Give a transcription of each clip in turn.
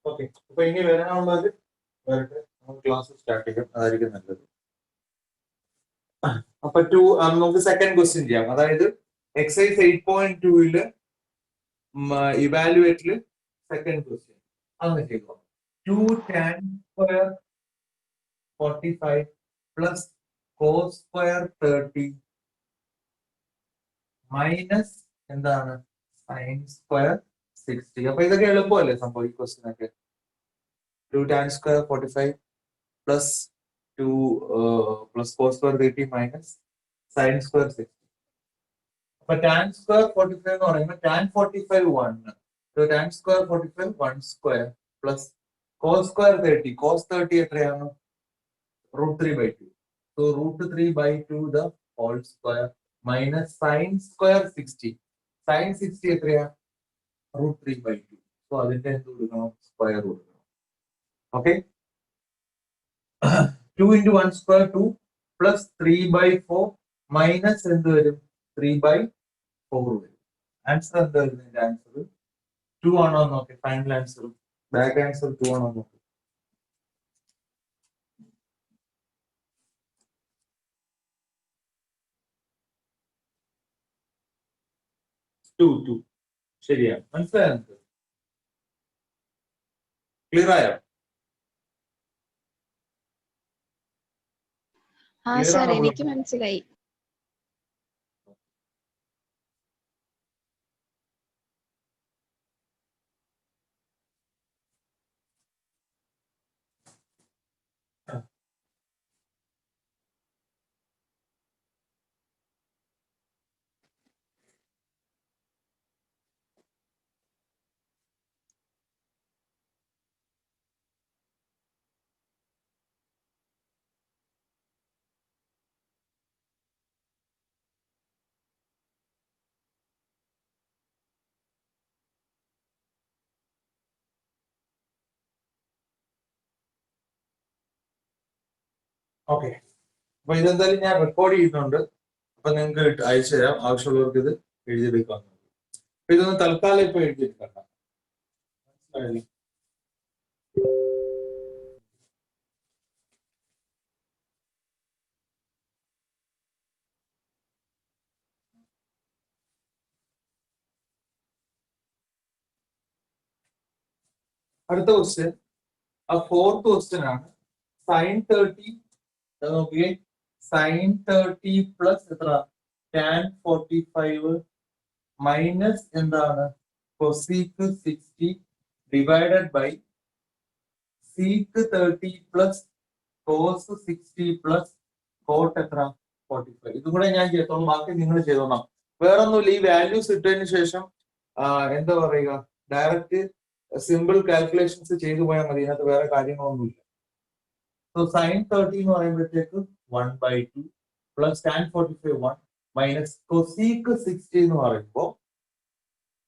Okay, അപ്പൊ ഇനി വരാനുള്ളത് വരട്ടെ, നമുക്ക് ക്ലാസ് സ്റ്റാർട്ട് ചെയ്യാം, അതായിരിക്കും നല്ലത്. അപ്പൊ നമുക്ക് സെക്കൻഡ് ക്വസ്റ്റ്യൻ ചെയ്യാം. അതായത് എക്സസൈസ് 8.2 ഇവാലുവേറ്റില് സെക്കൻഡ് ക്വസ്റ്റ്യൻ അങ്ങനെ ചെയ്തോ. 2 tan square 45 plus cos square 30 minus എന്താണ് sin square 60. അപ്പൊ ഇതൊക്കെ എളുപ്പമല്ലേ സംഭവം ഈ ക്വസ്റ്റ്യൻ ഒക്കെ. 2 tan square 45 plus 2 plus cos square 30 minus sin square 60. അപ്പൊ tan square 45 എന്ന് പറയുമ്പോൾ tan 45 1. So tan square 45 1 square plus cos square 30. Cos 30 എത്രയാണ്? √3/2. So √3/2 the whole square minus sin square 60. Sin 60 എത്രയാ? √3/2. So അതിന്റെ എന്ത് കൊടുക്കണം? സ്ക്വയർ കൊടുക്കണം. Okay, 2 into 1 square 2 plus 3/4 minus എന്ത് വരും? 3/4 വരും. ആൻസർ എന്താ വരുന്നതിന്റെ ആൻസർ 2 ആണോ നോക്കി. ഫൈനൽ ആൻസർ ബാക്ക് ആൻസർ 2 ആണോ നോക്കി. 2 ശരിയാണ്. മനസ്സിലായോ? നമുക്ക് ക്ലിയർ ആയോ? എനിക്ക് മനസ്സിലായി. ഓക്കെ, അപ്പൊ ഇതെന്തായാലും ഞാൻ റെക്കോർഡ് ചെയ്യുന്നുണ്ട്. അപ്പൊ നിങ്ങൾക്ക് അയച്ചു തരാം, ആവശ്യമുള്ളവർക്ക് ഇത് എഴുതിയെടുക്കാം. അപ്പൊ ഇതൊന്ന് തൽക്കാലം ഇപ്പൊ എഴുതിയെടുക്കണ്ട. മനസ്സിലായില്ലേ? അടുത്ത ക്വസ്റ്റ്യൻ, ആ ഫോർത്ത് ക്വസ്റ്റ്യൻ ആണ്. sin 30 നോക്കിയേ, sin 30 പ്ലസ് എത്ര? tan 45 മൈനസ് എന്താണ്? cosec 60 divided by sec 30 plus cos 60 plus cot എത്ര? 45. ഇതും കൂടെ ഞാൻ ചെയ്തോളാം, ബാക്കി നിങ്ങൾ ചെയ്തോളാം. വേറൊന്നുമില്ല, ഈ വാല്യൂസ് ഇട്ടതിന് ശേഷം എന്താ പറയുക, ഡയറക്റ്റ് സിമ്പിൾ കാൽക്കുലേഷൻസ് ചെയ്തു പോയാൽ മതി. അതിനകത്ത് വേറെ കാര്യങ്ങളൊന്നുമില്ല. സോ sin 30 എന്ന് പറയുമ്പോഴത്തേക്ക് 1/2 പ്ലസ് tan 45 1 മൈനസ് cosec 60 എന്ന് പറയുമ്പോൾ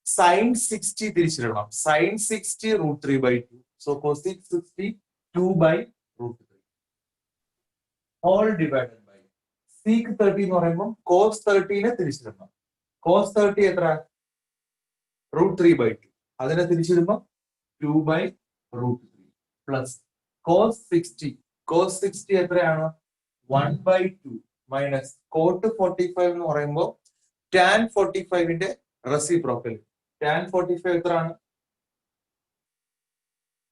sin 60 തിരിച്ചിടണം. sin 60 √3/2. So cosec 60 2/√3 all divided by sec 30 എന്ന് പറയുമ്പോൾ cos 30 തിരിച്ചിടണം. cos 30 എത്ര? √3/2. അതിനെ തിരിച്ചിടുമ്പോൾ 2/√3 പ്ലസ് cos 60. cos 60 എത്രയാണ്? 1/2 മൈനസ് cot 45 എന്ന് പറയുമ്പോൾ tan 45ന്റെ റെസിപ്രോക്കൽ. tan 45 എത്രയാണ്?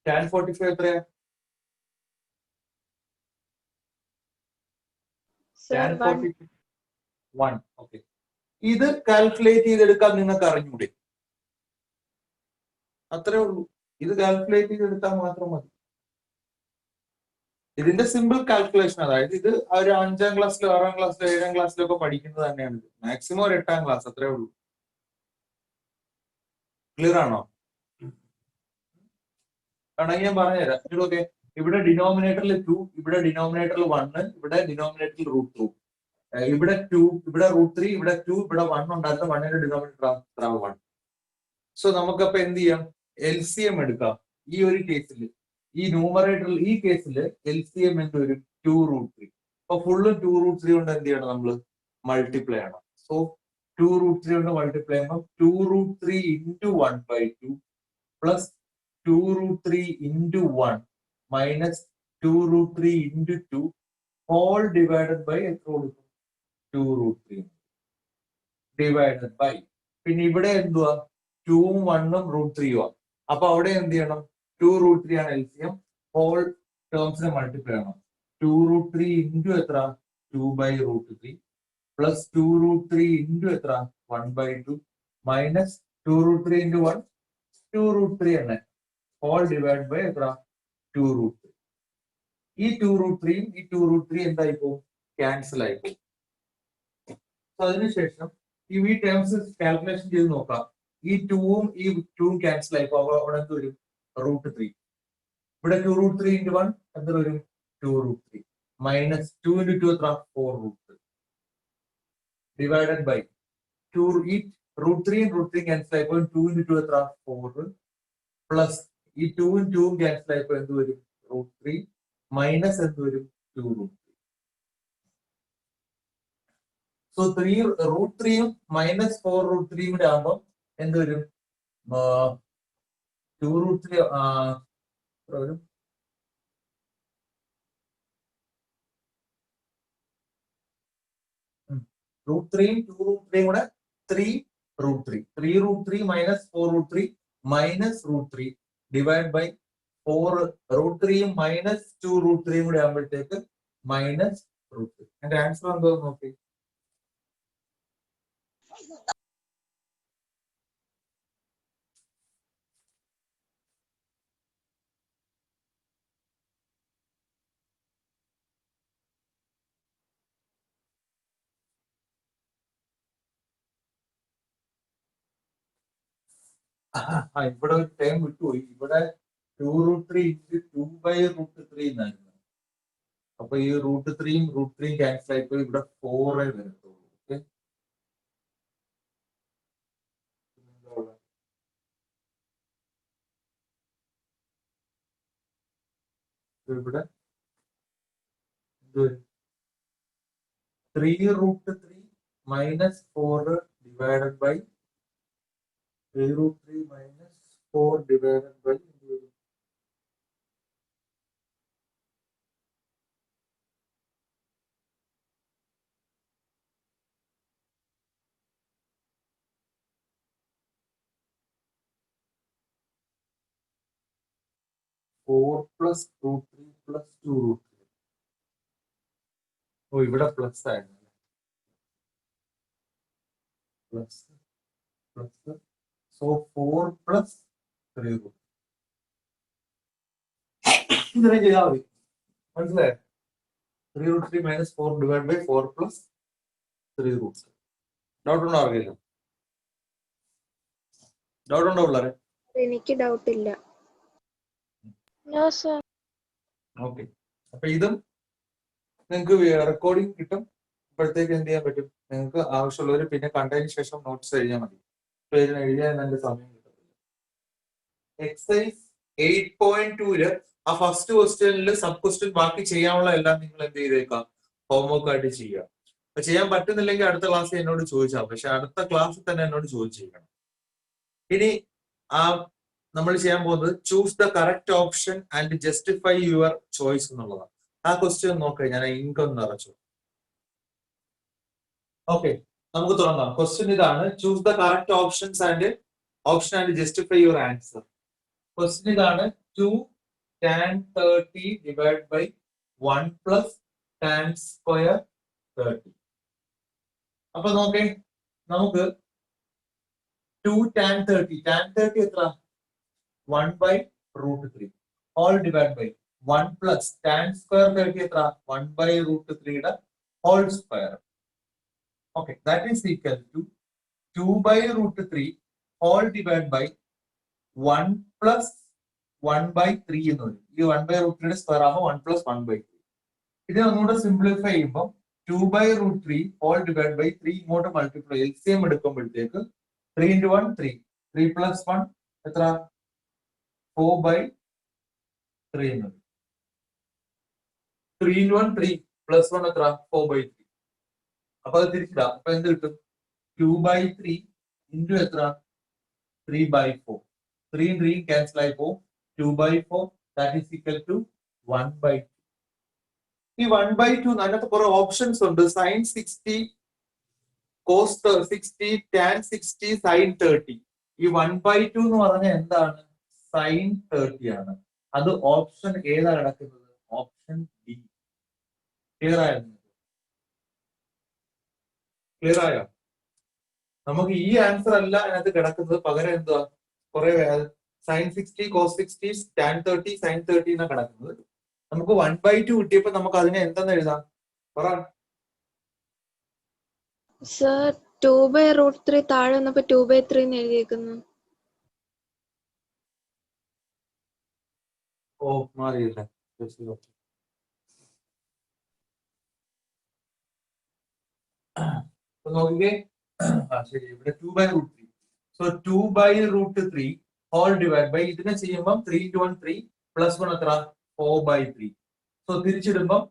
tan 45 എത്രയാ? tan 45 1. ഓക്കെ, ഇത് കാൽക്കുലേറ്റ് ചെയ്തെടുക്കാൻ നിങ്ങൾക്ക് അറിഞ്ഞൂടെ? അത്രേ ഉള്ളൂ. ഇത് കാൽക്കുലേറ്റ് ചെയ്തെടുത്താൽ മാത്രം മതി. ഇതിന്റെ സിമ്പിൾ കാൽക്കുലേഷൻ, അതായത് ഇത് ഒരു 5ാം ക്ലാസ്സിലോ 6ാം ക്ലാസ്സിലോ 7ാം ക്ലാസ്സിലോ ഒക്കെ പഠിക്കുന്നത് തന്നെയാണ്. മാക്സിമം ഒരു 8ാം ക്ലാസ്, അത്രേ ഉള്ളൂ. ക്ലിയർ ആണോ? വേണമെങ്കിൽ ഞാൻ പറഞ്ഞുതരാം. ഓക്കെ, ഇവിടെ ഡിനോമിനേറ്ററിൽ 2, ഇവിടെ ഡിനോമിനേറ്ററിൽ 1, ഇവിടെ ഡിനോമിനേറ്ററിൽ √2, ഇവിടെ 2, ഇവിടെ √3, ഇവിടെ 2, ഇവിടെ 1 ഉണ്ടായിരുന്നു. 1ന്റെ ഡിനോമിനേറ്റർ 1. സോ നമുക്കപ്പോ എന്ത് ചെയ്യാം? LCM എടുക്കാം. ഈ ഒരു കേസിൽ, ഈ ന്യൂമറേറ്ററിൽ, ഈ കേസിൽ LCM എന്ത് വരും? 2√3. അപ്പൊ ഫുള്ള് 2√3 കൊണ്ട് എന്ത് ചെയ്യണം? നമ്മൾ മൾട്ടിപ്ലൈ ചെയ്യണം. സോ 2√3 കൊണ്ട് മൾട്ടിപ്ലൈ ചെയ്യുമ്പോൾ 2√3 into 1/2 plus 2 root 3 into 1 minus 2 root 3 into 2 whole divided by എത്ര കൊടുക്കും 2 root 3 divided by പിന്നെ ഇവിടെ എന്തുവാ 2ഉം 1ഉം root 3ഉം ആ അപ്പൊ അവിടെ എന്ത് ചെയ്യണം 2 root 3 ആണ് LCM whole ടേംസിനെ മൾട്ടിപ്ലൈ ചെയ്യണം 2 root 3 into എത്ര 2 by root 3 plus 2 root 3 into എത്ര 1 by 2 minus 2 root 3 into 1 2 root 3 ആണ് all divided by എത്ര 2 root 3 ഈ 2 root 3 ഈ 2 root 3 എന്തായി പോകും ക്യാൻസൽ ആയി പോകും അതിനുശേഷം ഈ ടേംസ് കാൽക്കുലേഷൻ ചെയ്ത് നോക്കാം ഈ 2ഉം ഈ 2ഉം ക്യാൻസൽ ആയി പോകും അവിടെ എന്ത് വരും റൂട്ട് 3 ഇവിടെ 2 root 3 into 1 എന്ത് വരും 2 root 3 മൈനസ് 2 into 2 എത്ര 4 root 3 ഡിവൈഡഡ് ബൈ 2 ഈ root 3 ഉം root 3 ക്യാൻസൽ ആയി പോകും 2 into 2 എത്ര 4 പ്ലസ് ഈ 2ഉം 2ഉം ക്യാൻസൽ ആയി പോകും എന്ത് വരും root 3 മൈനസ് എന്ത് വരും 2 root 3 സോ 3 root 3ഉം മൈനസ് 4 root 3 കൂടെ ആകുമ്പോൾ എന്ത് വരും 2 root 3 വരും root 3 2 root 3 കൂടെ 3 root 3 3 root 3 minus 4 root 3 minus root 3 divided by 4 root 3 minus 2 root 3 കൂടെ ആകുമ്പോഴത്തേക്ക് minus root 3 എന്റെ ആൻസർ എന്തോ നോക്കി ഇവിടെ ഒരു ടൈം വിട്ടുപോയി ഇവിടെ 2 root 3 into 2 by root 3 എന്നായിരുന്നു അപ്പൊ ഈ root 3ഉം root 3ഉം ക്യാൻസൽ ആയിപ്പോ ഇവിടെ 4 വരത്തുള്ളൂ ഓക്കെ ഇവിടെ 3 root 3 minus 4 divided by 3 root 3 minus 4 divided by 4 plus root 3 plus 2 root 3 ഓ ഇവിടെ പ്ലസ് ആയിരുന്നു plus plus so 4 plus 3 root ഇങ്ങനെ ചെയ്താൽ മതി മനസ്സിലായോ 3 root 3 minus 4 divided by 4 plus 3 root doubt ഉണ്ടോ ആർക്കെങ്കിലും ഡൗട്ട് ഉണ്ടോ പിള്ളേരെ എനിക്ക് ഡൗട്ട് ഇല്ല ഓക്കെ അപ്പൊ ഇതും നിങ്ങൾക്ക് റെക്കോർഡിംഗ് കിട്ടും ഇപ്പോഴത്തേക്ക് എന്ത് ചെയ്യാൻ പറ്റും നിങ്ങൾക്ക് ആവശ്യമുള്ളവർ പിന്നെ കണ്ടതിന് ശേഷം നോട്ട്സ് എഴുതിയാൽ മതി പേരിന് എഴുതിയാൽ നല്ല സമയം കിട്ടത്തില്ല എക്സസൈസ് 8.2 ആ ഫസ്റ്റ് ക്വസ്റ്റ്യനിൽ സബ് ക്വസ്റ്റ്യൻ ബാക്കി ചെയ്യാനുള്ള എല്ലാം നിങ്ങൾ എന്ത് ചെയ്തേക്കാം ഹോംവർക്ക് ആയിട്ട് ചെയ്യുക അപ്പൊ ചെയ്യാൻ പറ്റുന്നില്ലെങ്കിൽ അടുത്ത ക്ലാസ്സിൽ എന്നോട് ചോദിച്ചാൽ പക്ഷെ അടുത്ത ക്ലാസ്സിൽ തന്നെ എന്നോട് ചോദിച്ചിരിക്കണം ഇനി ആ നമ്മൾ ചെയ്യാൻ പോകുന്നത് choose the correct option and justify your choice എന്നുള്ളതാണ് ആ ക്വസ്റ്റ്യൻ നോക്കാം ഞാൻ ഇൻകം നിറച്ചു ഓക്കെ നമുക്ക് തുടങ്ങാം ക്വസ്റ്റ്യൻ ഇതാണ് choose the correct options and justify your answer question ഇതാണ് 2 tan 30 divided by 1 plus tan square 30 അപ്പൊ നോക്കേ നമുക്ക് 2 tan 30 എത്ര 1 by root 3 all divided by 1 plus tan square 30 എത്ര 1 by root 3 യുടെ whole square okay that is equal to 2 by root 3 all divided by 1 plus 1 by 3 എന്ന് വരും ഈ 1 by root 3 യുടെ സ്ക്വയർ ആകുമ്പോൾ 1 plus 1 by 3 ഇത് ഒന്നുകൂടെ സിംപ്ലിഫൈ ചെയ്യുമ്പോൾ 2 by root 3 all divided by 3 ഇങ്ങോട്ട് മൾട്ടിപ്ലൈ LCM എടുക്കുമ്പോഴത്തേക്ക് 3 into 1 3 3 plus 1 എത്ര 4 by 3 എന്ന് വരും 3 into 1 3 plus 1 എത്ര 4 by 3 അപ്പൊ അത് തിരിച്ചിടാം അപ്പൊ എന്ത് കിട്ടും 2 by 3 into എത്ര 3 by 4 3 3 ക്യാൻസൽ ആയി പോകും 2/4 that is equal to 1/2. ഈ 1/2 അതിനകത്ത് കുറെ ഓപ്ഷൻസ് ഉണ്ട്. Sine 60, cos 60, tan 60, sine 30. ഈ 1/2 എന്ന് പറഞ്ഞാൽ എന്താണ്? സൈൻ 30 ആണ്. അത് ഓപ്ഷൻ ഏതാ കിടക്കുന്നത്? Option D. ക്ലിയർ ആയിരുന്നു? ക്ലിയർ ആയോ? നമുക്ക് ഈ ആൻസർ അല്ല അതിനകത്ത് കിടക്കുന്നത്, പകരം എന്തുവാ കുറെ സൈൻ 60, കോസ് 60, ടാൻ 30, സൈൻ 30 എന്നാണ് കിടക്കുന്നത്. നമുക്ക് 1/2 കിട്ടിയപ്പോ നമുക്ക് അതിനെ എന്തെന്ന് എഴുതാം? പറ. സർ 2/√3 താഴെ വന്നപ്പോ 2/3 എന്ന് എഴുതിയേക്കുന്നു. ഓ മാറിയില്ല. നോക്കിക്കേ, ശരി, ഇവിടെ 2/√3. സോ 2/√3 ഹോൾ ഡിവൈഡ് ബൈ ഇതിനെ ചെയ്യുമ്പോൾ 3 into 1 3 പ്ലസ് 1 എത്ര? 4/3. സോ തിരിച്ചിടുമ്പോൾ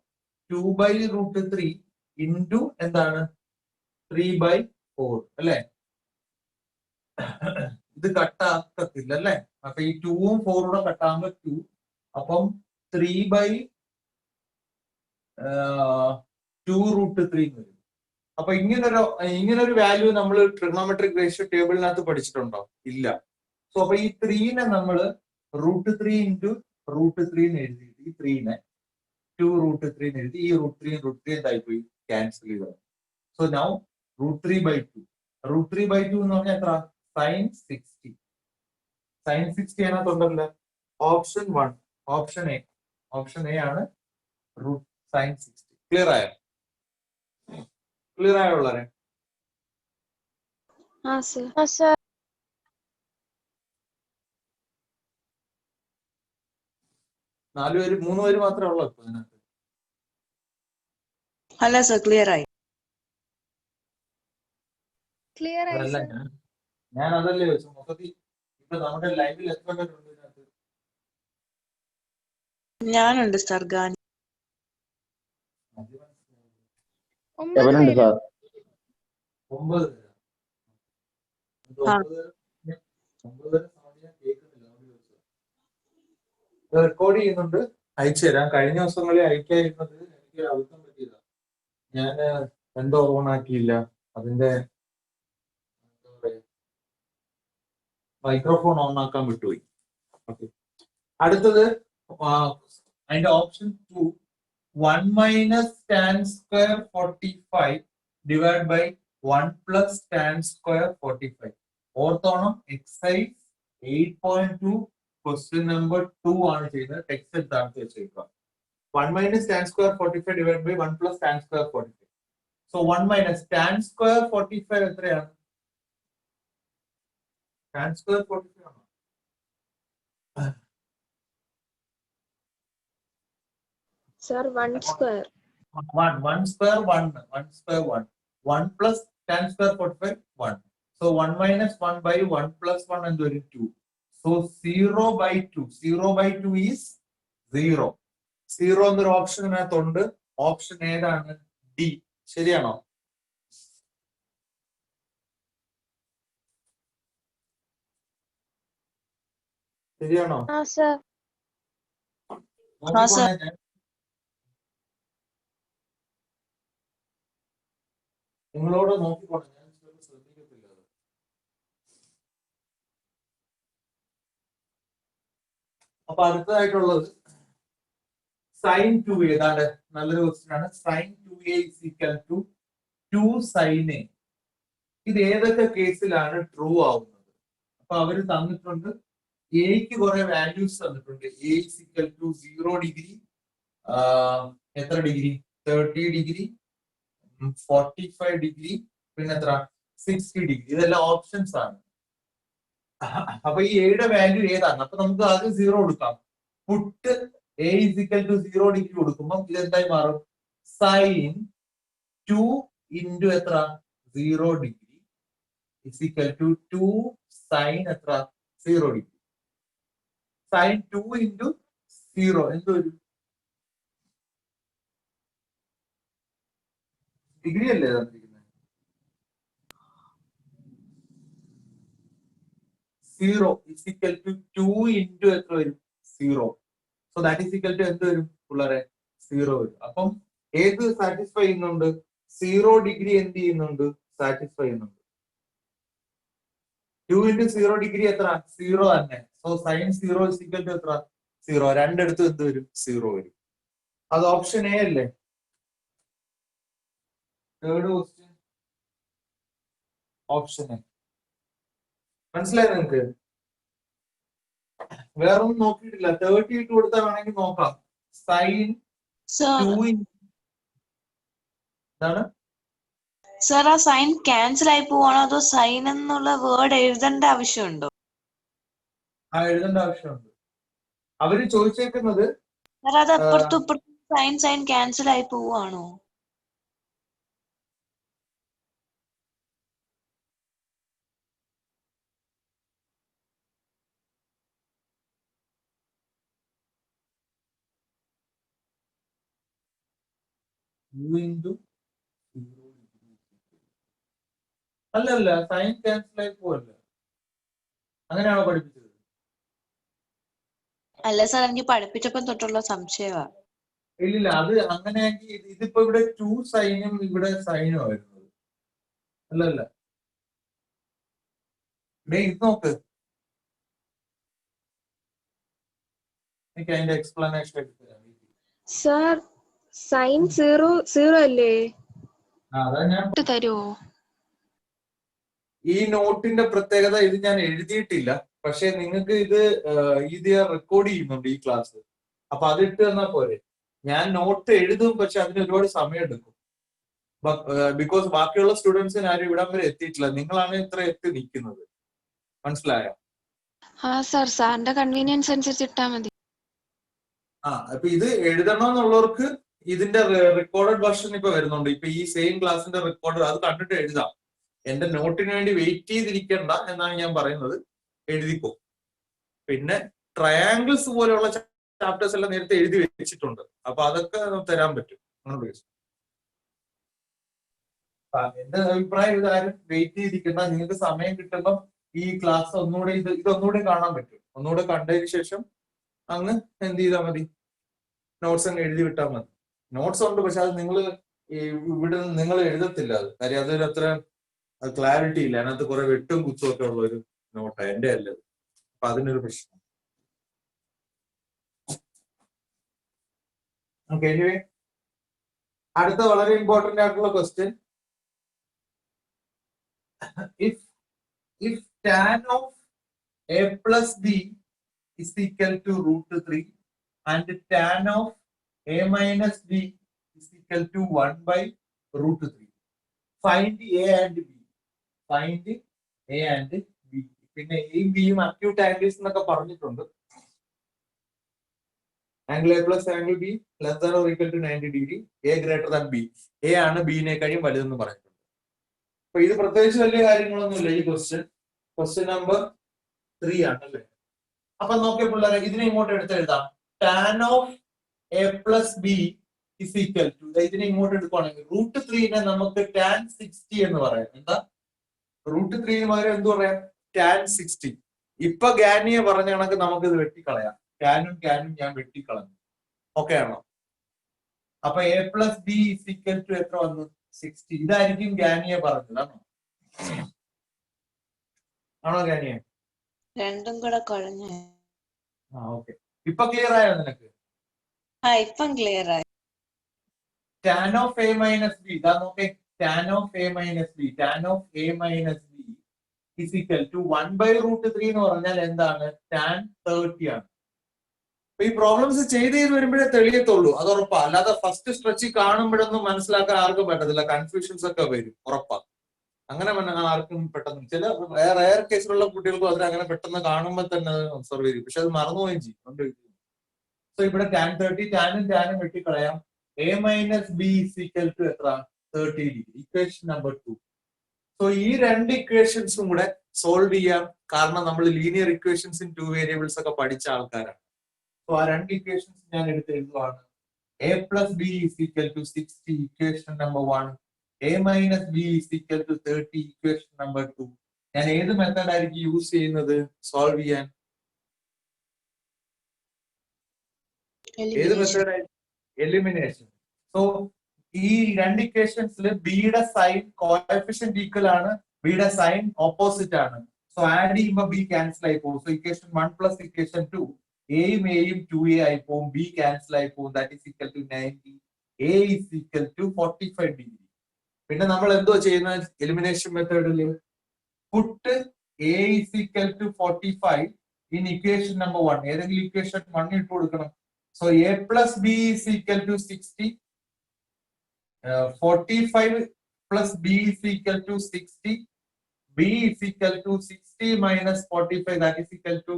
2/√3 ഇൻറ്റു എന്താണ്? 3/4 അല്ലെ? ഇത് കട്ടാക്കത്തില്ല അല്ലെ? അപ്പൊ ഈ 2ഉം 4ഉം കൂടെ കട്ടാകുമ്പോ 2. അപ്പം 3/2√3 വരും. അപ്പൊ ഇങ്ങനൊരു വാല്യൂ നമ്മൾ ട്രിഗണോമെട്രിക് റേഷ്യോ ടേബിളിനകത്ത് പഠിച്ചിട്ടുണ്ടോ? ഇല്ല. സോ അപ്പൊ ഈ 3നെ നമ്മൾ √3 ഇൻറ്റു √3 എന്ന് എഴുതിയിട്ട് ഈ 3നെ 2√3 എന്ന് എഴുതി. ഈ √3 എന്തായി പോയി? ക്യാൻസൽ ചെയ്തു. So now √3/2. √3/2 എന്ന് പറഞ്ഞാൽ എത്ര? സൈൻ 60. സൈൻ 60 അതിനകത്തുണ്ടല്ലോ. Option 1, option a. Option a ആണ് സൈൻ 60. ക്ലിയർ ആയോ? ക്ലിയർ ആയോ ഉള്ളവരെ? ആ സർ. 4 പേര് 3 പേര് മാത്രമേ ഉള്ളൂ ഇപ്പൊ ഇതിനകത്ത്. അല്ല സർ, ക്ലിയർ ആയി. ക്ലിയർ ആയി അതല്ല, സർ. ഞാൻ അതല്ലേ ചോദിച്ചു. മൊത്തത്തിൽ ഇപ്പൊ നമ്മുടെ ലൈവിൽ എത്ര പേരുണ്ട് ഇതിനകത്ത്? ഞാനുണ്ട് സർ. ഗാൻ 9 പേര്. 9 പേരാ? ആ. 9 പേരെ സൗണ്ട് ഞാൻ കേൾക്കുന്നില്ല. റെക്കോർഡ് ചെയ്യുന്നുണ്ട്, അയച്ചു തരാം. കഴിഞ്ഞ ദിവസങ്ങളിൽ അയക്കാതിരുന്നത് എനിക്ക് അബദ്ധം പറ്റിയതാ. ഞാൻ എന്തോ ഓൺ ആക്കിയില്ല. അതിന്റെ മൈക്രോഫോൺ ഓൺ ആക്കാൻ വിട്ടുപോയി. ഓക്കെ, അടുത്തത് അതിന്റെ option 2, 1 minus tan square 45 divided by 1 plus tan square 45. ഓർത്തോണം, എക്സൈസ് 8.2 ക്വസ്റ്റ്യൻ നമ്പർ 2 ആണ് ചെയ്യുന്നത്. ടെക്സ്റ്റ് എടുത്ത് വെച്ചേക്കുക. 1 minus tan square 45 divided by 1 plus tan square 45. So 1 minus tan square 45 എത്രയാണ്? tan square 45 ആണ്. Sir 1 square. 1 square 1 plus tan square 45 1. So 1 minus 1 by 1 plus 1 എന്ത് വരും? 2. So 0/2. 0/2 is 0. 0 എന്നൊരു ഓപ്ഷൻ ഇതിനകത്തുണ്ട്. ഓപ്ഷൻ ഏതാണ്? ഡി. ശരിയാണോ? ശരിയാണോ? ആ സർ. നിങ്ങളോട് നോക്കിക്കോട്ടെ, ഞാൻ ശ്രദ്ധിക്കത്തില്ല. അപ്പൊ അടുത്തതായിട്ടുള്ളത് സൈൻ 2a. ഏതാണ്ട് നല്ലൊരു ക്വസ്റ്റ്യൻ ആണ്. Sine 2a is equal to 2 sin a. ഇത് ഏതൊക്കെ കേസിലാണ് ട്രൂ ആവുന്നത്? അപ്പൊ അവര് തന്നിട്ടുണ്ട്, എക്ക് കുറെ വാല്യൂസ് തന്നിട്ടുണ്ട്. a is equal to 0 degree, എത്ര ഡിഗ്രി? 30 ഡിഗ്രി, 45 ഡിഗ്രി, പിന്നെ എത്ര? 60 ഡിഗ്രി. ഇതെല്ലാം ഓപ്ഷൻസ് ആണ്. അപ്പൊ ഈ എയുടെ വാല്യൂ ഏതാണ്? അപ്പൊ നമുക്ക് ആദ്യം 0 കൊടുക്കാം. Put a is equal to 0 degree കൊടുക്കുമ്പോൾ ഇത് എന്തായി മാറും? സൈൻ 2 ഇൻറ്റു എത്ര? 0 degree is equal to 2 sine എത്ര? 0 ഡിഗ്രി. സൈൻ 2 ഇൻറ്റു 0 എന്ത് വരും? ഡിഗ്രി അല്ലേ തന്നിരിക്കുന്നത്? 0 is equal to 2 ഇൻറ്റു എത്ര വരും? 0. So that is equal to എന്ത് വരും പിള്ളേരെ 0 വരും. അപ്പം ഏത് സാറ്റിസ്ഫൈ ചെയ്യുന്നുണ്ട് 0 ഡിഗ്രി എന്ത് ചെയ്യുന്നുണ്ട് സാറ്റിസ്ഫൈ ചെയ്യുന്നുണ്ട്. 2 into 0 ഡിഗ്രി എത്ര 0 തന്നെ. So sine 0 is equal to എത്ര 0. രണ്ടിടത്തും എന്ത് വരും 0 വരും. അത് ഓപ്ഷൻ എ അല്ലേ? Third question option A. മനസ്സിലായി നിങ്ങൾക്ക്? വേറെ ഒന്നും നോക്കിയിട്ടില്ല. 30 ഇട്ട് കൊടുത്താൽ വേണമെങ്കിൽ നോക്കാം. സൈൻ സർ 2 എന്താണ് സർ ആ സൈൻ ക്യാൻസൽ ആയി പോവാണോ അതോ സൈൻ എന്നുള്ള വേർഡ് എഴുതേണ്ട ആവശ്യമുണ്ടോ? എഴുതേണ്ട ആവശ്യമുണ്ട്. അവര് ചോദിച്ചേക്കുന്നത് സർ അത് അപ്പുറത്തും ഇപ്പുറത്തും സൈൻ ക്യാൻസൽ ആയി പോവാണോ? അല്ലല്ല സൈൻ ക്യാൻസൽ ആയി പോവല്ല. അങ്ങനെയാണോ പഠിപ്പിച്ചത്? അല്ല സർ എനിക്ക് പഠിപ്പിച്ചപ്പം തൊട്ടുള്ള സംശയമാണ്. ഇല്ലില്ല, അത് അങ്ങനെയാണെങ്കിൽ ഇതിപ്പോ ഇവിടെ 2 സൈനും ഇവിടെ സൈനും വരുന്നത്. അല്ലല്ല, ഇത് നോക്ക്, എനിക്ക് അതിന്റെ എക്സ്പ്ലനേഷൻ എടുത്തു തരാം. സർ സൈൻ 0 അല്ലേ? അതാ ഞാൻ തരുമോ? ഈ നോട്ടിന്റെ പ്രത്യേകത ഇത് ഞാൻ എഴുതിയിട്ടില്ല, പക്ഷെ നിങ്ങൾക്ക് ഇത് റെക്കോർഡ് ചെയ്യുന്നുണ്ട് ഈ ക്ലാസ്. അപ്പൊ അത് ഇട്ട് തന്നാൽ പോരെ. ഞാൻ നോട്ട് എഴുതും, പക്ഷെ അതിന് ഒരുപാട് സമയം എടുക്കും. ബിക്കോസ് ബാക്കിയുള്ള സ്റ്റുഡൻസിന് ആരും ഇവിടം വരെ എത്തിയിട്ടില്ല. നിങ്ങളാണ് ഇത്ര എത്തി നിൽക്കുന്നത്. മനസ്സിലായോ? ആ സർ, സാറിന്റെ കൺവീനിയൻസ് അനുസരിച്ച് ഇട്ടാ മതി. അപ്പൊ ഇത് എഴുതണമെന്നുള്ളവർക്ക് ഇതിന്റെ റെക്കോർഡഡ് വെർഷൻ ഇപ്പൊ വരുന്നുണ്ട്. ഇപ്പൊ ഈ സെയിം ക്ലാസിന്റെ റെക്കോർഡ് അത് കണ്ടിട്ട് എഴുതാം. എന്റെ നോട്ടിന് വേണ്ടി വെയിറ്റ് ചെയ്തിരിക്കണ്ട എന്നാണ് ഞാൻ പറയുന്നത്. എഴുതിക്കോ. പിന്നെ ട്രയാങ്കിൾസ് പോലെയുള്ള ചാപ്റ്റേഴ്സ് എല്ലാം നേരത്തെ എഴുതി വെച്ചിട്ടുണ്ട്. അപ്പൊ അതൊക്കെ തരാൻ പറ്റും. എന്റെ അഭിപ്രായം ഇതാരും വെയിറ്റ് ചെയ്തിരിക്കണ്ട. നിങ്ങൾക്ക് സമയം കിട്ടുമ്പം ഈ ക്ലാസ് ഒന്നുകൂടെ ഇതൊന്നുകൂടെ കാണാൻ പറ്റും. ഒന്നുകൂടെ കണ്ടതിന് ശേഷം അങ്ങ് എന്ത് ചെയ്താൽ മതി, നോട്ട്സ് അങ്ങ് എഴുതി വിട്ടാൽ മതി. നോട്ട്സ് ഉണ്ട്, പക്ഷെ അത് ഇവിടെ നിങ്ങൾ എഴുതത്തില്ല. അത് കാര്യം അതൊരു അത്ര ക്ലാരിറ്റി ഇല്ല. അതിനകത്ത് കുറെ വെട്ടും കുത്തും ഒക്കെ ഉള്ള ഒരു നോട്ടാണ്. എന്റെ അല്ലത്. അപ്പൊ അതിനൊരു പ്രശ്നം. ഓക്കെ, എനിവേ അടുത്ത വളരെ ഇമ്പോർട്ടന്റ് ആയിട്ടുള്ള question. if tan of a plus b is equal to √3 and tan of a minus b is equal to 1 by √3, find a and b. Find a and b. പിന്നെ എയും ബിയും acute angles എന്നൊക്കെ പറഞ്ഞിട്ടുണ്ട്. Angle A plus angle B less than or equal to 90 degree, A greater than B. A ആണ് ബിനെക്കാളും വലുതെന്ന് പറഞ്ഞിട്ടുണ്ട്. അപ്പൊ ഇത് പ്രത്യേകിച്ച് വലിയ കാര്യങ്ങളൊന്നുമില്ല. ഈ ക്വസ്റ്റ്യൻ നമ്പർ 3 ആണല്ലേ. അപ്പൊ നോക്കിയ പിള്ളേരെ, ഇതിനെ ഇങ്ങോട്ട് എടുത്തെഴുതാം. Tan of a plus B is equal to, ഇതിനെ ഇങ്ങോട്ട് എടുക്കുവാണെങ്കിൽ √3 നമുക്ക് ടാൻ 60 എന്ന് പറയാം. എന്താ √3 പകരം എന്ത് പറയാം? ടാൻ 60. ഇപ്പൊ ഗാനിയെ പറഞ്ഞ കണക്ക് നമുക്ക് ഇത് വെട്ടിക്കളയാം. ടാനും ഞാൻ വെട്ടിക്കളഞ്ഞു. ഓക്കെ ആണോ? അപ്പൊ A plus B is equal to എത്ര വന്നു? 60. ഇതായിരിക്കും ഗാനിയെ പറഞ്ഞത്. ആണോ ഗാനിയെ? രണ്ടും കൂടെ കുഴഞ്ഞു. ഓക്കെ, ഇപ്പൊ ക്ലിയർ ആയോ നിനക്ക്? ഇപ്പം ക്ലിയർ ആയി. Tan of A minus B, ഇതാ നോക്കേ. Tan of A minus B is equal to 1 by √3 എന്ന് പറഞ്ഞാൽ എന്താണ്? ടാൻ 30 ആണ്. അപ്പൊ ഈ പ്രോബ്ലംസ് ചെയ്ത് വരുമ്പോഴേ തെളിയത്തുള്ളൂ, അത് ഉറപ്പാ. അല്ലാതെ ഫസ്റ്റ് സ്ട്രെച്ച് കാണുമ്പോഴൊന്നും മനസ്സിലാക്കാൻ ആർക്കും പറ്റത്തില്ല. കൺഫ്യൂഷൻസ് ഒക്കെ വരും, ഉറപ്പാ. അങ്ങനെ ആർക്കും പെട്ടെന്ന്, ചില റയർ കേസിലുള്ള കുട്ടികൾക്കും അതിൽ അങ്ങനെ പെട്ടെന്ന് കാണുമ്പോൾ തന്നെ ഒബ്സർവ് ചെയ്യും, പക്ഷെ അത് മറന്നുപോയും ചെയ്യും. സോ ഇവിടെ ടാൻ 30, ടാനും വെട്ടിക്കളയാം. A minus B is equal to എത്ര? 30 ഡിഗ്രി. Equation number 2. സോ ഈ രണ്ട് ഇക്വേഷൻസും കൂടെ സോൾവ് ചെയ്യാം, കാരണം നമ്മൾ ലീനിയർ ഇക്വേഷൻസ് ഇൻ 2 വേരിയബിൾസ് ഒക്കെ പഠിച്ച ആൾക്കാരാണ്. സോ ആ രണ്ട് ഇക്വേഷൻസ് ഞാൻ എടുത്ത് എഴുതുവാണ്. A plus B is equal to 60, equation number 1. A minus B is equal to 30, equation number 2. ഞാൻ ഏത് മെത്തേഡ് ആയിരിക്കും യൂസ് ചെയ്യുന്നത് സോൾവ് ചെയ്യാൻ? ഏത് മെത്തേഡ് ആയിരിക്കും? എലിമിനേഷൻ. സോ ഈ രണ്ട് ഇക്വേഷൻസിൽ ബിയുടെ സൈൻ കോഎഫിഷ്യന്റ് ഈക്വൽ ആണ്, ബിയുടെ സൈൻ ഓപ്പോസിറ്റ് ആണ്. സോ ആഡ് ചെയ്യുമ്പോൾ ബി ക്യാൻസൽ ആയി പോകും. സോ ഇക്വേഷൻ 1 പ്ലസ് ഇക്വേഷൻ 2 എയും 2a ആയി പോകും, ബി ക്യാൻസൽ ആയി പോകും. That is equal to 90, A is equal to 45 degree. പിന്നെ നമ്മൾ എന്തോ ചെയ്യുന്ന എലിമിനേഷൻ മെത്തേഡിൽ put A is equal to 45 in equation number 1. ഏതെങ്കിലും ഇക്വേഷൻ 1 ഇട്ട് കൊടുക്കണം. So A plus B is equal to 60, 45 plus b is equal to 60, b is equal to 60 minus 45, that is equal to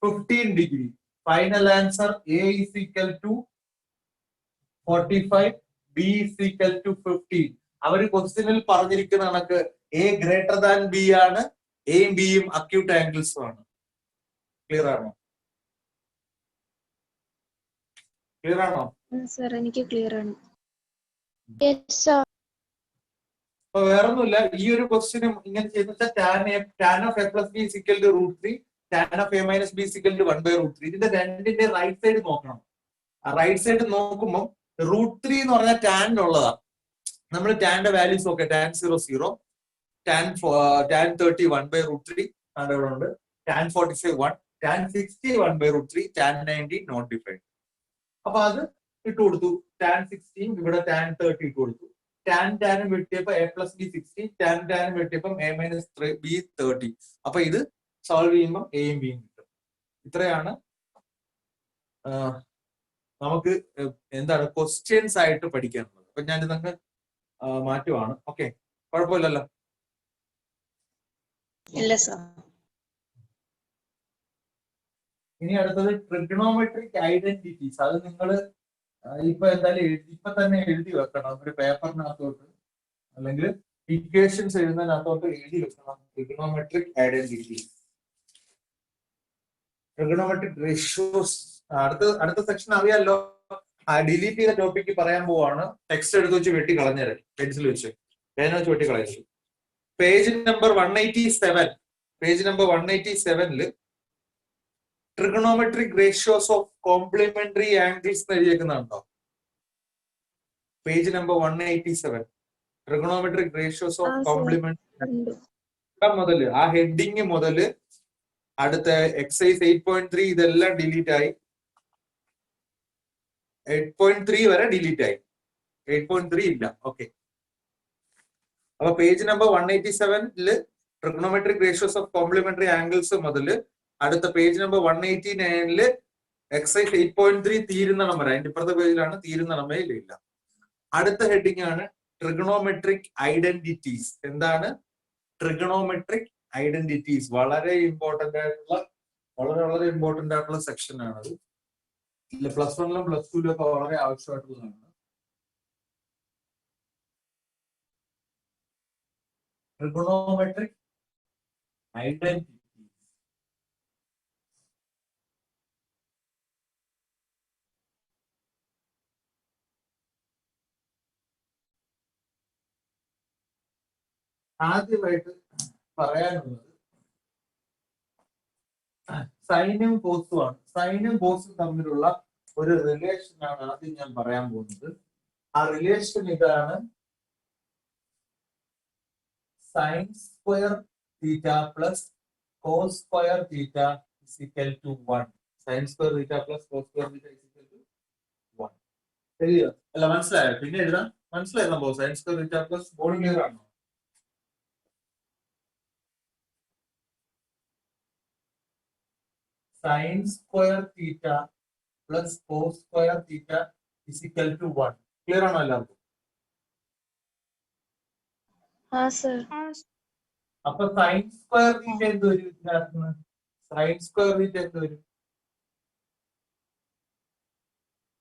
15 degree. Final answer A is equal to 45, b is equal to 15. അവർ ക്വസ്റ്റ്യനിൽ പറഞ്ഞിരിക്കുന്ന കണക്ക് A greater than B ആണ്, എയും ബിയും acute ആംഗിൾസും ആണ്. Clear ആണോ? Clear ആണോ? Sir എനിക്ക് ക്ലിയർ ആണ്. അപ്പൊ വേറൊന്നുമില്ല, ഈ ഒരു ക്വസ്റ്റ്യനും ഇങ്ങനെ ചെയ്തെന്ന് വെച്ചാൽ tan of a plus b is equal to √3, tan of a minus b is equal to 1/√3. ഇതിന്റെ രണ്ടിന്റെ റൈറ്റ് സൈഡ് നോക്കണം. റൈറ്റ് സൈഡ് നോക്കുമ്പോൾ √3 എന്ന് പറഞ്ഞാൽ ടാനിനുള്ളതാ. നമ്മൾ ടാന്റെ വാല്യൂസ് നോക്കാം. tan 0 0, tan 30 1/√3 ആണ് ഇവിടെ ഉണ്ട്, tan 45 1, tan 60 1/√3, tan 90 not defined. അപ്പൊ അത് ഇട്ട് കൊടുത്തു. tan 16 ഇവിടെ tan 30 ഇട്ട് കൊടുത്തു. tan വെട്ടിയപ്പോ a plus B 60, tan വെട്ടിയപ്പം a minus B 30. അപ്പൊ ഇത് സോൾവ് ചെയ്യുമ്പോൾ എയും ബിയും കിട്ടും. ഇത്രയാണ് നമുക്ക് എന്താണ് ക്വസ്റ്റ്യൻസ് ആയിട്ട് പഠിക്കാനുള്ളത്. അപ്പൊ ഞാൻ ഇതൊക്കെ മാറ്റുവാണ്. ഓക്കെ, കുഴപ്പമില്ലല്ലോ? ഇല്ല സർ. ഇനി അടുത്തത് ട്രിഗണോമെട്രിക് ഐഡന്റിറ്റീസ്. അത് നിങ്ങൾ ഇപ്പൊ എന്തായാലും ഇപ്പൊ തന്നെ എഴുതി വെക്കണം ഒരു പേപ്പറിനകത്തോട്ട്, അല്ലെങ്കിൽ ഇക്വേഷൻസ് എഴുതുന്നതിനകത്തോട്ട് എഴുതി വെക്കണം. Trigonometric identities, trigonometric ratios. അടുത്ത സെക്ഷൻ അറിയാലോ. ഡിലീറ്റ് ചെയ്ത ടോപ്പിക്ക് പറയാൻ പോവാണ്. ടെക്സ്റ്റ് എടുത്ത് വെച്ച് വെട്ടി കളഞ്ഞേരാം, പെൻസിൽ വെച്ച് പേന വെച്ച് വെട്ടി കളഞ്ഞു. Page number 187, page number 187 trigonometric ratios of complementary angles എഴുതിയേക്കുന്നുണ്ടോ? Page number 187 trigonometric ratios of complementary മുതൽ ആ ഹെഡിങ് മുതൽ അടുത്ത എക്സസൈസ് 8.3 ഇതെല്ലാം ഡിലീറ്റ് ആയി. 8.3 വരെ ഡിലീറ്റ് ആയി, 8.3 ഇല്ല. ഓക്കെ, അപ്പൊ page number 187 trigonometric ratios of complementary angles മുതൽ അടുത്ത പേജ് നമ്പർ 189 എക്സസൈസ് 8.3 തീരുന്നിടം വരെ. അതിന്റെ ഇപ്പുറത്തെ പേജിലാണ് തീരുന്നിടം വരെ ഇല്ല. അടുത്ത ഹെഡിങ് ആണ് ട്രിഗണോമെട്രിക് ഐഡന്റിറ്റീസ്. എന്താണ് ട്രിഗണോമെട്രിക് ഐഡന്റിറ്റീസ്? വളരെ ഇമ്പോർട്ടന്റ് ആയിട്ടുള്ള സെക്ഷൻ ആണത്. പ്ലസ് 1 പ്ലസ് 2 ഒക്കെ വളരെ ആവശ്യമായിട്ടുള്ളതാണ്. Trigonometric identity. ആദ്യമായിട്ട് പറയാനുള്ളത് സൈനും കോസും ആണ്. സൈനും കോസും തമ്മിലുള്ള ഒരു റിലേഷൻ ആണ് ആദ്യം ഞാൻ പറയാൻ പോകുന്നത്. ആ റിലേഷൻ ഇതാണ്: sine square theta plus cos square theta is equal to 1. Sine square theta plus cos square theta is equal to 1. ശരിയോ? അല്ല, മനസ്സിലായോ? പിന്നെ എഴുതാം. മനസ്സിലായി സംഭവം? Sine square theta plus body clear ആണോ? sin square theta plus cos square theta is equal to 1. Clear ആണോ എല്ലാവർക്കും? അപ്പൊ sin square theta എന്ത് വരും? sin square theta എന്ത് വരും?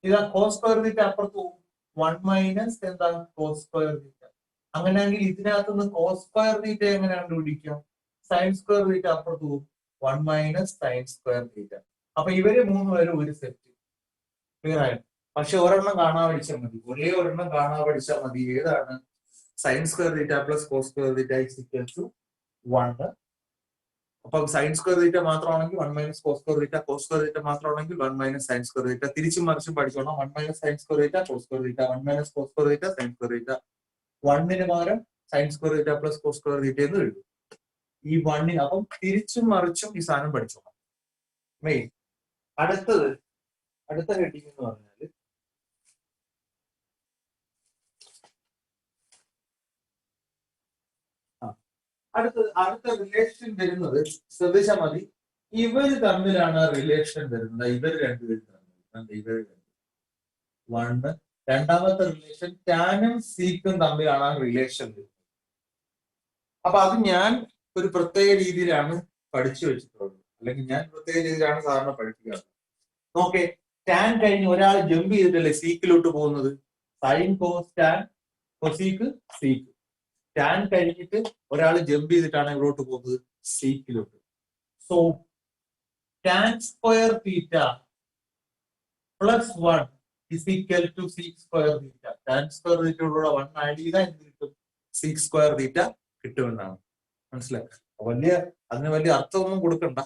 ഇതാ cos square theta അപ്പുറത്ത് പോകും. 1 മൈനസ് എന്താ cos square theta. അങ്ങനെയാണെങ്കിൽ ഇതിനകത്തുനിന്ന് cos square theta എങ്ങനെ കണ്ടുപിടിക്കാം? sin square theta അപ്പുറത്ത് പോകും. 1 മൈനസ് സൈൻ സ്ക്വയർ തീറ്റ. അപ്പൊ ഇവര് മൂന്നുപേരും ഒരു സെറ്റ്. ക്ലിയർ ആയി? പക്ഷെ ഒരെണ്ണം കാണാൻ പഠിച്ചാൽ മതി, ഒരേ ഒരെണ്ണം കാണാൻ പഠിച്ചാൽ മതി. ഏതാണ്? Sine square theta plus cos square theta is equal to 1. അപ്പൊ സൈൻ സ്ക്വയർ തീറ്റ മാത്രമാണെങ്കിൽ 1 minus cos square theta, cos square theta മാത്രമാണെങ്കിൽ 1 മൈനസ് സൈൻ സ്ക്വയർ തീറ്റ. തിരിച്ചും മറിച്ചും പഠിച്ചോണം. 1 minus sine square theta cos square theta, 1 minus cos square theta sine square theta. 1ന് പകരം sine square theta plus cos square theta എന്ന് എഴുതും. ഈ 1ന് അപ്പം തിരിച്ചും മറിച്ചും ഈ സാധനം പഠിച്ചോണം. മെയിൻ അടുത്ത ഹെഡിങ് എന്ന് പറഞ്ഞാല് അടുത്ത റിലേഷൻ വരുന്നത് ശ്രദ്ധിച്ചാൽ മതി. ഇവര് തമ്മിലാണ് റിലേഷൻ വരുന്നത്. ഇവര് രണ്ടുപേരും തമ്മിൽ വണ്. രണ്ടാമത്തെ റിലേഷൻ ടാനും സീക്കും തമ്മിലാണ് റിലേഷൻ വരുന്നത്. അപ്പൊ അത് ഞാൻ ഒരു പ്രത്യേക രീതിയിലാണ് പഠിച്ചു വെച്ചിട്ടുള്ളത്, അല്ലെങ്കിൽ ഞാൻ പ്രത്യേക രീതിയിലാണ് സാധാരണ പഠിപ്പിക്കാറ്. നോക്കേ, ടാൻ കഴിഞ്ഞ് ഒരാൾ ജമ്പ് ചെയ്തിട്ടല്ലേ സീക്കിലോട്ട് പോകുന്നത്. Sine cos tan cosec sec. Tan കഴിഞ്ഞിട്ട് ഒരാൾ ജമ്പ് ചെയ്തിട്ടാണ് എവിടോട്ട് പോകുന്നത്, സീക്കിലോട്ട്. So tan square theta plus 1 is equal to sec square theta. Tan square തീറ്റയോടുകൂടെ 1 ആഡ് ചെയ്താൽ എന്ത് കിട്ടും, സീക്ക് സ്ക്വയർ തീറ്റ കിട്ടുമെന്നാണ്. മനസ്സിലായി? അതിന് വലിയ അർത്ഥമൊന്നും കൊടുക്കണ്ട.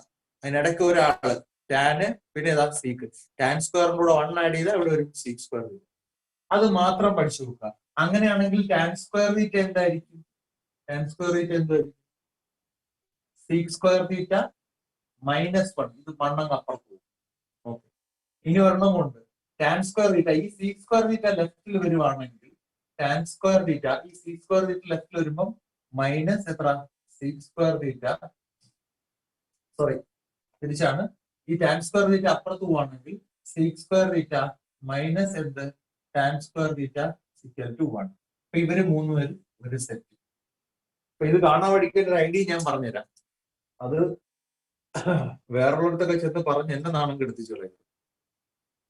അതിനിടയ്ക്ക് ഒരാള് ടാന് പിന്നെ ഏതാ സീക്ക്. ടാൻ സ്ക്വയറിനൂടെ 1 ആഡ് ചെയ്താൽ ഇവിടെ ഒരു സീക്ക് സ്ക്വയർ തീറ്റ. അത് മാത്രം പഠിച്ചു കൊടുക്കുക. അങ്ങനെയാണെങ്കിൽ ടാൻ സ്ക്വയർ തീറ്റ എന്തായിരിക്കും? ടാൻ സ്ക്വയർ തീറ്റ എന്തായിരിക്കും? Seek square theta minus 1. ഇത് മണ്ണങ്ങ് അപ്പുറത്ത് പോകും. ഓക്കെ, ഇനി ഒരെണ്ണം കൊണ്ട് ടാൻ സ്ക്വയർ തീറ്റ, ഈ സീക്ക് സ്ക്വയർ തീറ്റ ലെഫ്റ്റിൽ വരുവാണെങ്കിൽ ടാൻ സ്ക്വയർ തീറ്റ, ഈ സീക്ക് സ്ക്വയർ തീറ്റ ലെഫ്റ്റിൽ വരുമ്പം മൈനസ് എത്ര, സീക്ക് സ്ക്വയർ തീറ്റ. സോറി, തിരിച്ചാണ്. ഈ ടാൻ സ്ക്വയർ തീറ്റ അപ്പുറത്ത് പോവാണെങ്കിൽ സീക്ക് സ്ക്വയർ തീറ്റ മൈനസ് എന്ത്, tan square theta equal to 1. അപ്പൊ ഇവര് മൂന്നുപേരും ഒരു സെറ്റ്. അപ്പൊ ഇത് കാണാൻ പഠിക്കേണ്ട ഒരു ഐഡിയ ഞാൻ പറഞ്ഞുതരാം. അത് വേറൊരിടത്തൊക്കെ ചെന്ന് പറഞ്ഞ് എന്നെ നാണം കെടുത്തിച്ചു കളയും.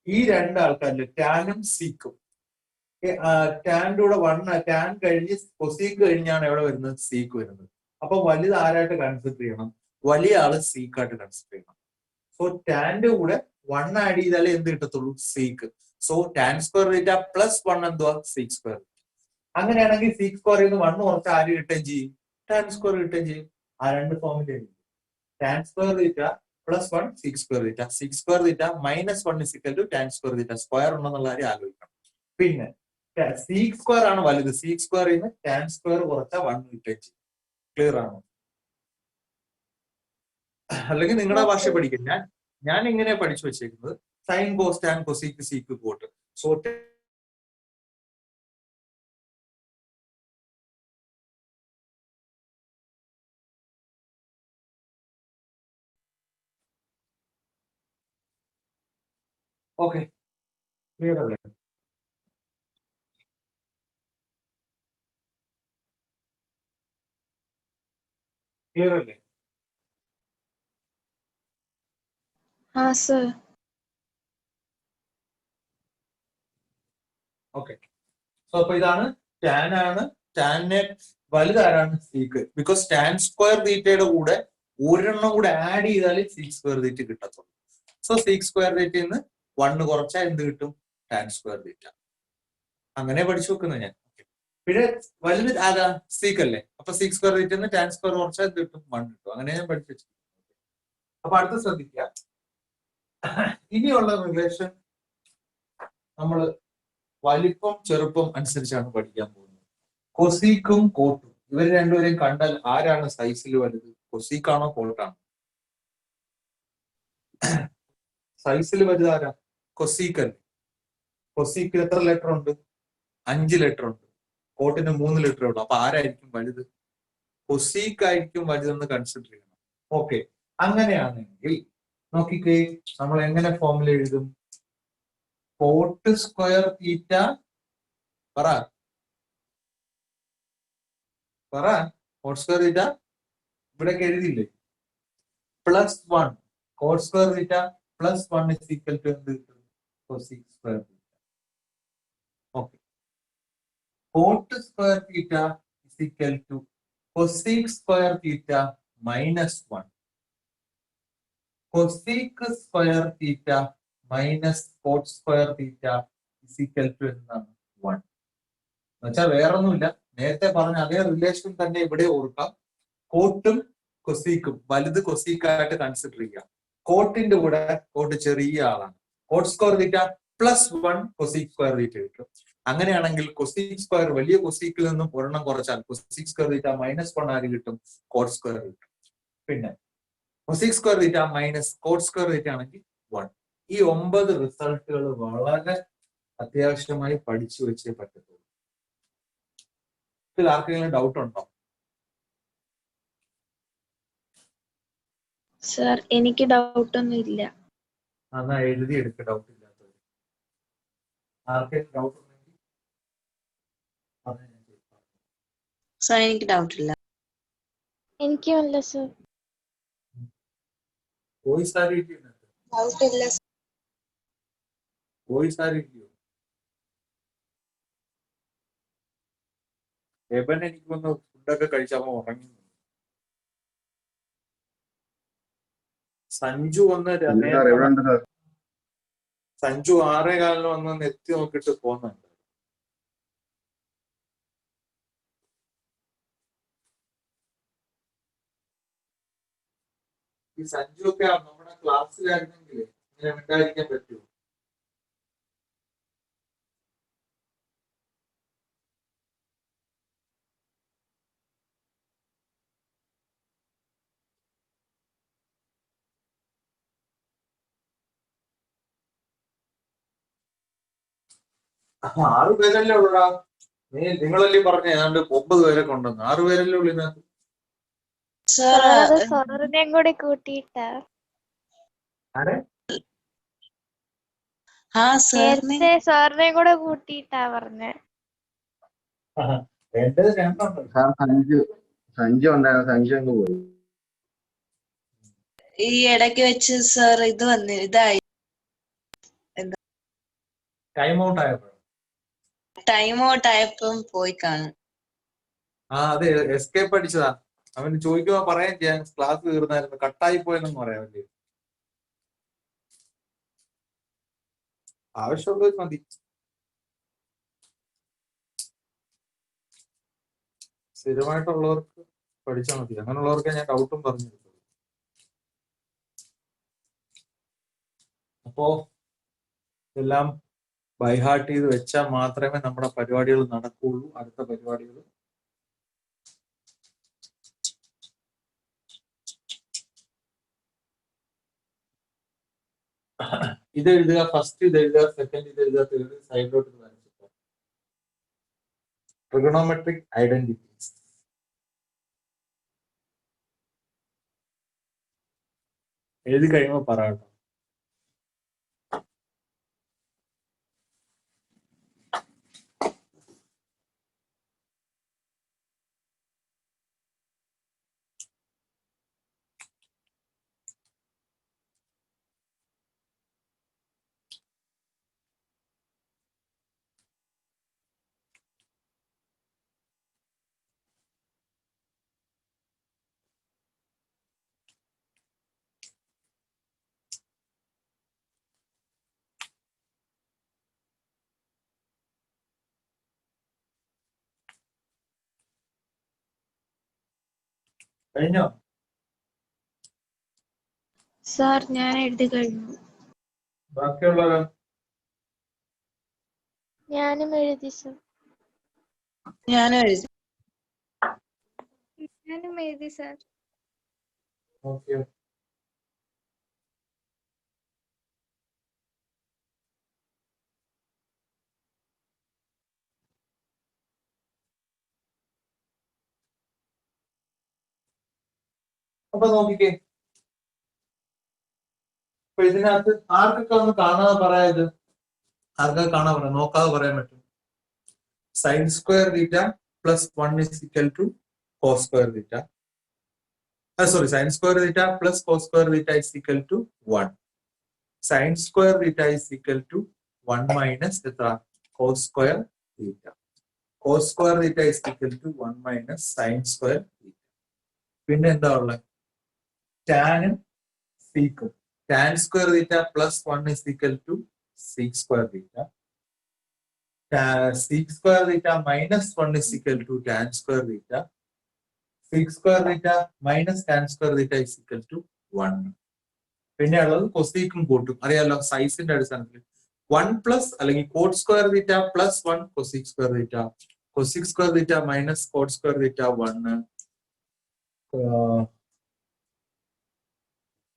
ഈ രണ്ടാൾക്കാരില് ടാനും സീക്കും, ടാൻ്റെ കൂടെ 1, ടാൻ കഴിഞ്ഞ് കൊസീക്ക് കഴിഞ്ഞാണ് എവിടെ വരുന്നത്, സീക്ക് വരുന്നത്. അപ്പൊ വലുത് ആരായിട്ട് കൺസിഡർ ചെയ്യണം, വലിയ ആള് സീക്കായിട്ട് കൺസിഡർ ചെയ്യണം. സോ ടാന്റെ കൂടെ 1 ആഡ് ചെയ്താലേ എന്ത് കിട്ടത്തുള്ളൂ, seek. So tan square theta plus 1 എന്തുവാ, സീക്ക് സ്ക്വയർ. അങ്ങനെയാണെങ്കിൽ സീക്ക് സ്ക്വയറിൽ നിന്ന് 1 കുറച്ച് ആര് കിട്ടുകയും ചെയ്യും, ടാൻ സ്ക്വയർ കിട്ടുകയും ചെയ്യും. ആ രണ്ട് ഫോമിൽ tan square theta plus 1 sec square theta, sec square theta minus 1 is equal to tan square theta. Square ഉണ്ടെന്നുള്ള കാര്യം ആലോചിക്കണം. പിന്നെ സീക്ക് സ്ക്വയർ ആണ് വലുത്. സീക്ക് സ്ക്വയറിൽ നിന്ന് ടാൻ സ്ക്വയർ കുറച്ചാൽ 1 കിട്ടുകയും ചെയ്യും. ക്ലിയർ ആണോ? അല്ലെങ്കിൽ നിങ്ങളുടെ ഭാഷ പഠിക്കും. ഞാൻ ഇങ്ങനെ പഠിച്ചു വെച്ചേക്കുന്നത് sine cos tan cosec sec cot. So okay, clear അല്ലേ? ക്ലിയർ അല്ലേ? ആ സർ. ഓക്കെ, സോ അപ്പൊ ഇതാണ് ടാൻ ആണ്. ടാനെ വലുതാരാണ്, സീക്ക്. ബിക്കോസ് ടാൻ സ്ക്വയർ തീറ്റയുടെ കൂടെ ഒരെണ്ണം കൂടെ ആഡ് ചെയ്താലേ സീക്ക് സ്ക്വയർ തീറ്റ കിട്ടത്തുള്ളൂ. സോ സീക്ക് സ്ക്വയർ തീറ്റയിൽ നിന്ന് 1 കുറച്ചാൽ എന്ത് കിട്ടും, ടാൻ സ്ക്വയർ തീറ്റ. അങ്ങനെ പഠിച്ചു വെക്കുന്നത് ഞാൻ. പിന്നെ വലുത് ആരാ, സീക്ക് അല്ലേ. അപ്പൊ സീക്ക് സ്ക്വയർ തീറ്റയിൽ നിന്ന് ടാൻ സ്ക്വയർ കുറച്ചാൽ എന്ത് കിട്ടും, 1 കിട്ടും. അങ്ങനെ ഞാൻ പഠിച്ചു വെച്ചു. അപ്പൊ അടുത്ത് ശ്രദ്ധിക്കുക, ഇനിയുള്ള റിലേഷൻ നമ്മള് വലിപ്പം ചെറുപ്പം അനുസരിച്ചാണ് പഠിക്കാൻ പോകുന്നത്. കൊസീക്കും കോട്ടും, ഇവർ രണ്ടുപേരെയും കണ്ടാൽ ആരാണ് സൈസിൽ വലുത്, കൊസീക്കാണോ കോട്ടാണോ? സൈസിൽ വലുത് ആരാ, കൊസീക്ക് അല്ലേ. കൊസീക്കിൽ എത്ര ലെറ്റർ ഉണ്ട്, 5 ലെറ്റർ ഉണ്ട്. കോട്ടിന് 3 ലെറ്റർ ഉള്ളു. അപ്പൊ ആരായിരിക്കും വലുത്, കൊസീക്ക് ആയിരിക്കും വലുതെന്ന് കൺസിഡർ ചെയ്യണം. ഓക്കെ, അങ്ങനെയാണെങ്കിൽ നോക്കിക്കേ, നമ്മൾ എങ്ങനെ ഫോമിൽ എഴുതും, കോട്ട് സ്ക്വയർ തീറ്റ പറ കോട്ട് സ്ക്വയർ തീറ്റ ഇവിടേക്ക് എഴുതിയില്ലേ, plus 1 cot square theta plus 1 is equal to എന്ത് കിട്ടും, cosec square theta. Okay, cot square theta is equal to cosec square theta minus 1. Cosec square theta minus cot square theta is equal to എന്താണ്, 1. എന്നുവെച്ചാൽ വേറൊന്നുമില്ല, നേരത്തെ പറഞ്ഞ അതേ relation തന്നെ ഇവിടെ ഓർക്കാം. കോട്ടും കൊസീക്കും വലുത് കൊസീക്കായിട്ട് കൺസിഡർ ചെയ്യാം. കോട്ടിന്റെ കൂടെ കോട്ട് ചെറിയ ആളാണ്. Coat square theta plus 1 cosec square തീറ്റ കിട്ടും. അങ്ങനെയാണെങ്കിൽ കൊസീക് സ്ക്വയർ വലിയ കൊസീക്കിൽ നിന്നും ഒരെണ്ണം കുറച്ചാൽ കൊസീക് സ്ക്വയർ തീറ്റ -1 ആര് കിട്ടും? കോട്ട് സ്ക്വയർ കിട്ടും. പിന്നെ cosec square theta minus cot square തീറ്റ ആണെങ്കിൽ 1. ഈ 9 റിസൾട്ടുകൾ വളരെ അത്യാവശ്യമായി പഠിച്ചു വെച്ചേ പറ്റത്തുള്ളൂ. ഇതിൽ ആർക്കെങ്കിലും ഡൗട്ട് ഉണ്ടോ? സർ എനിക്ക് ഡൗട്ട് ഒന്നും ഇല്ല. എന്നാ എഴുതി എടുക്ക ഡൗട്ട് ഇല്ലാത്തവർ. ആർക്കെങ്കിലും ഡൗട്ട് ഉണ്ടെങ്കിൽ അത് ഞാൻ ചോദിക്കാം. സർ എനിക്ക് ഡൗട്ട് ഇല്ല. എനിക്കും ഇല്ല സർ. വോയിസ് ആരും ഇരിക്കുന്നുണ്ട്. ഡൗട്ട് ഇല്ല. വോയിസ് ആരും ഇല്ലയോ? എബൻ എനിക്കൊന്ന് ഫുഡൊക്കെ കഴിച്ചപ്പോ ഉറങ്ങി. സഞ്ജു വന്ന് സഞ്ജു 6:15 വന്ന് എത്തി നോക്കിട്ട് പോന്നുണ്ട്. ഈ സഞ്ജു ഒക്കെ നമ്മുടെ ക്ലാസ്സിലായിരുന്നെങ്കിൽ ഇങ്ങനെ മിണ്ടാതിരിക്കാൻ പറ്റുമോ? ആറ് പേരല്ലേ ഉള്ളടാ. നിങ്ങളല്ലേ പറഞ്ഞ ഏതാണ്ട് 9 പേരൊക്കെ ഉണ്ടെന്ന്. 6 പേരല്ലേ ഉള്ളു ഇതിനകത്ത്. സർ സാറിനെയും കൂടി കൂട്ടിയിട്ടാ. ആരെ? നേരത്തെ സാറിനെയും കൂടെ കൂട്ടിയിട്ടാ പറഞ്ഞേ. എന്റെ 2 ഉണ്ട്. സഞ്ജു ഉണ്ടായിരുന്നു. സഞ്ജു അങ്ങ് പോയി. ഈ ഇടയ്ക്ക് വെച്ച് സർ ഇത് വന്ന് ഇതായി ടൈം ഔട്ട് ആയപ്പോഴോ? ടൈം ഔട്ട് ആയപ്പം പോയി കാണും. അതെ, എസ്കേപ്പ് അടിച്ചതാ. അവന് ചോദിക്കുമ്പോ പറയാൻ ചെയ്യാൻ ക്ലാസ് തീർന്നായിരുന്നു, കട്ടായി പോയെന്നും പറയാമല്ലേ. ആവശ്യമുള്ളത് മതി. സ്ഥിരമായിട്ടുള്ളവർക്ക് പഠിച്ചാൽ മതി. അങ്ങനെയുള്ളവർക്ക് ഞാൻ ഡൗട്ടും പറഞ്ഞു കൊടുത്തു. അപ്പോ എല്ലാം ബൈഹാർട്ട് ചെയ്ത് വെച്ചാൽ മാത്രമേ നമ്മുടെ പരിപാടികൾ നടക്കുകയുള്ളൂ. അടുത്ത പരിപാടികൾ ഇത് എഴുതുക, ഫസ്റ്റ് ഇത് എഴുതുക, സെക്കൻഡ് ഇത് എഴുതുക, തേർഡ് സൈഡിലോട്ട് കാണിച്ചിട്ട് ട്രിഗണോമെട്രിക് ഐഡന്റിറ്റീസ്. എഴുതി കഴിയുമ്പോൾ പറയാട്ടോ. കഴിഞ്ഞോ? സാർ ഞാൻ എഴുതി കഴിഞ്ഞു. ബാക്കിയുള്ളവരോ? ഞാനും എഴുതി സർ. ഞാനും എഴുതി. ഞാനും എഴുതി സർ. ഓക്കെ. അപ്പൊ നോക്കിക്കേ, അപ്പൊ ഇതിനകത്ത് ആർക്കൊക്കെ ഒന്ന് കാണാതെ പറയാത്, ആർക്കൊക്കെ കാണാൻ പറയാം, നോക്കാതെ പറയാൻ പറ്റും. Sine square theta plus 1 is equal to cos square theta. Sorry, sine square theta plus cos square theta is equal to 1. Sine square theta is equal to 1 minus എത്ര? Cos square theta. Cos square theta is equal to 1 minus sine square theta. പിന്നെ എന്താ ഉള്ളത്? ടാനും സീക്കും. Tan square theta plus 1 is equal to sec square theta. Sec square theta minus 1 is equal to tan square theta. sec square theta minus tan square theta is equal to 1. പിന്നെ ഉള്ളത് കൊസീക്കും കൂട്ടും അറിയാലോ സൈസിന്റെ അടിസ്ഥാനത്തിൽ 1 പ്ലസ് അല്ലെങ്കിൽ cot square theta plus 1 cosec square theta, cosec square theta minus cot square theta 1,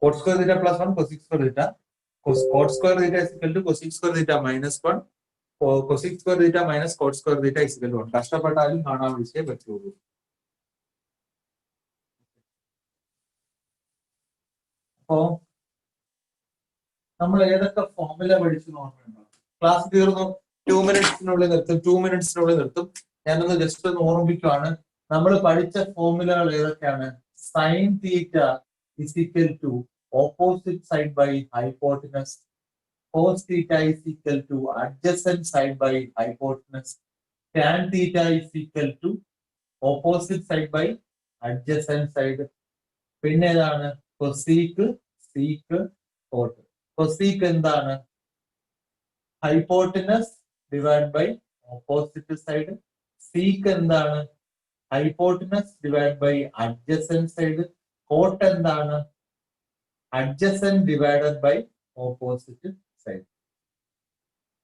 cot square theta plus 1 cosec square theta, cot square theta is equal to cosec square theta minus 1, cosec square theta minus cot square theta is equal to 1. കഷ്ടപ്പെട്ടാലും കാണാൻ വിളിച്ചേ പറ്റുള്ളൂ. അപ്പോ നമ്മൾ ഏതൊക്കെ formula പഠിച്ചു നോക്കുന്നുണ്ടോ? Class തീർന്നു, 2 മിനിറ്റ്സിനുള്ളിൽ നിർത്തും. ഞാനൊന്ന് ജസ്റ്റ് ഒന്ന് ഓർമ്മിക്കുവാണ്. നമ്മൾ പഠിച്ച ഫോർമുലകൾ ഏതൊക്കെയാണ്? Sine theta is equal to opposite side by hypotenuse, cos theta is equal to adjacent side by hypotenuse, tan theta is equal to opposite side by adjacent side. പിന്നെ ഏതാണ്? Cosec, sec, cot. കൊസീക്ക് എന്താണ്? Hypotenuse divide by opposite side. Sec എന്താണ്? Hypotenuse divide by adjacent side. Cot എന്താണ്? Adjacent divided by opposite side.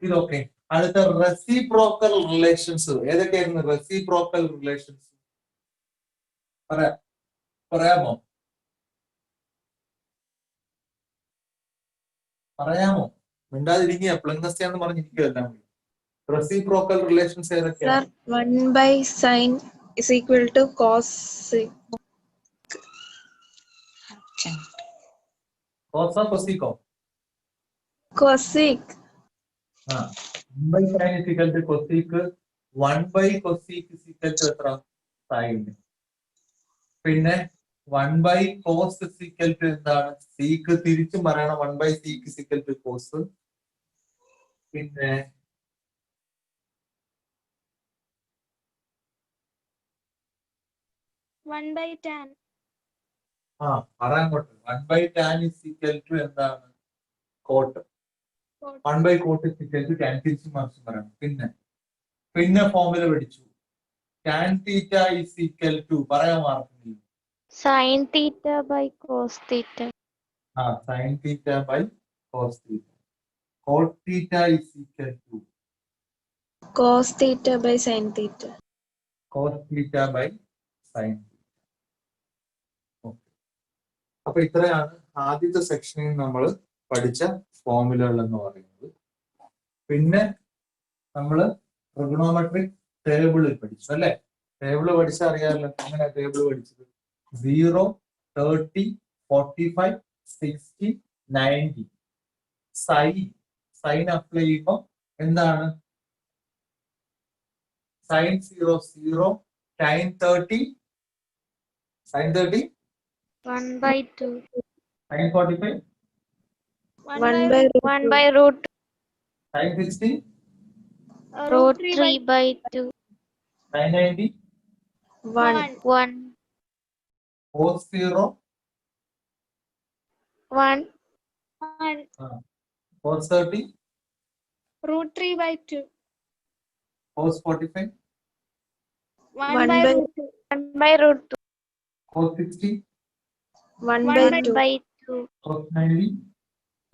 ഇതൊക്കെ. അടുത്ത reciprocal relations ഏതൊക്കെയായിരുന്നു? Reciprocal relations പറയാമോ? മിണ്ടാതിരിക്കുക, പ്ലങ്കസ്യ എന്ന് പറഞ്ഞിരിക്കുവല്ല. റെസിപ്രോക്കൽ റിലേഷൻസ് ഏതൊക്കെയാണ്? 1 by sin is equal to cos. കോസോ കൊസീക്കോ? Cosec. 1 by sin is equal to cosec, 1 by cosec is equal to എത്ര? സൈൻ. പിന്നെ 1 by cos is equal to എന്താണ്? സീക്ക് തിരിച്ചും പറയണം. 1 by sec is equal to cos. പിന്നെ 1 by tan. പറയാങ്ങോട്ട് 1 by tan is equal to എന്താണ്? Cot. 1 by cot is equal to tan തിരിച്ചും മറിച്ചും പറയണം. പിന്നെ ഫോർമുല പഠിച്ചു. tan theta is equal to പറയാൻ മാർക്കുന്നില്ല. Sin theta by cos theta. Sin theta by cos theta. Cot theta is equal to Cos theta by sin theta. cos theta by sin theta. അപ്പൊ ഇത്രയാണ് ആദ്യത്തെ സെക്ഷനിൽ നമ്മൾ പഠിച്ച ഫോർമുലകൾ എന്ന് പറയുന്നത്. പിന്നെ നമ്മൾ ട്രിഗണോമെട്രിക് ടേബിളിൽ പഠിച്ചു അല്ലെ? ടേബിള് പഠിച്ചാൽ അറിയാമല്ലോ. എങ്ങനെ ടേബിൾ പഠിച്ചത്? 0, 30, 45, 60, 90. സൈൻ അപ്ലൈ ചെയ്യുമ്പോൾ എന്താണ്? Sine 0, 0, sin 30, sin 30, 1 by 2. sin 45, 1 by root sin 60, root 3 by 2. sin 90, 1 cos 0, 1 cos 30, Root 3 by 2. cos 45, 1 by 1 by root 2. cos 60, 1 1 by 2. by 2. cos 90,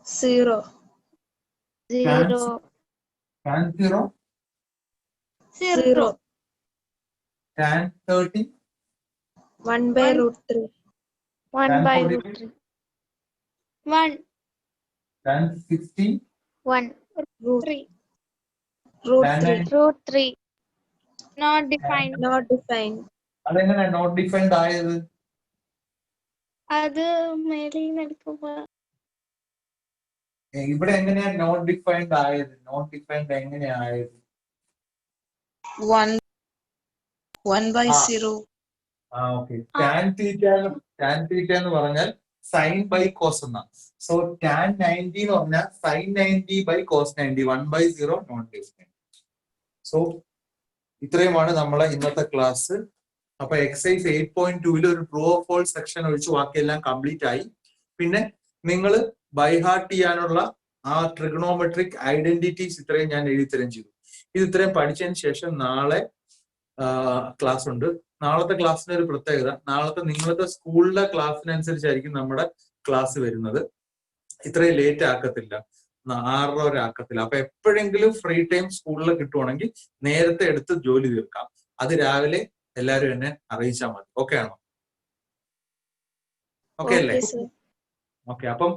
0. 0 tan 0, 0. tan 30, 1 by root 3. 1 tan by 45, root 3. 1. tan 60, 1 Root 3. Root tan 3. 90. Root 3. Not defined. Not defined. അതെങ്ങനെ not defined ആയത്? അത് മേലിൽ എടുക്കുമ്പോ ഇവിടെ എങ്ങനെയാ not defined ആയത്? Not defined എങ്ങനെയാ ആയത്? 1 by ആ. 0. ഓക്കെ. ടാൻ തീറ്റ എന്ന് പറഞ്ഞാൽ സൈൻ ബൈ കോസ് എന്നാ. സോ ടാൻ 90 എന്ന് പറഞ്ഞാൽ sine 90 by cos 90. 1 by 0 not defined. So ഇത്രയുമാണ് നമ്മളെ ഇന്നത്തെ ക്ലാസ്. അപ്പൊ എക്സസൈസ് 8.2 ഒരു ട്രൂ ഓർ ഫോൾസ് സെക്ഷൻ ഒഴിച്ച് ബാക്കിയെല്ലാം കംപ്ലീറ്റ് ആയി. പിന്നെ നിങ്ങൾ ബൈഹാർട്ട് ചെയ്യാനുള്ള ആ ട്രിഗണോമെട്രിക് ഐഡന്റിറ്റീസ് ഇത്രയും ഞാൻ എഴുതി തരം ചെയ്തു. ഇത് ഇത്രയും പഠിച്ചതിന് ശേഷം നാളെ ക്ലാസ് ഉണ്ട്. നാളത്തെ ക്ലാസ്സിന് ഒരു പ്രത്യേകത, നാളത്തെ നിങ്ങളത്തെ സ്കൂളിലെ ക്ലാസ്സിനനുസരിച്ചായിരിക്കും നമ്മുടെ ക്ലാസ് വരുന്നത്. ഇത്രയും ലേറ്റ് ആക്കത്തില്ല, 6:30 വരെ ആക്കത്തില്ല. അപ്പൊ എപ്പോഴെങ്കിലും ഫ്രീ ടൈം സ്കൂളിൽ കിട്ടുവാണെങ്കിൽ നേരത്തെ എടുത്ത് ജോലി തീർക്കാം. അത് രാവിലെ എല്ലാവരും എന്നെ അറിയിച്ചാൽ മതി. ഓക്കെ ആണോ? ഓക്കെ അല്ലേ? Okay sir. ഓക്കെ. അപ്പം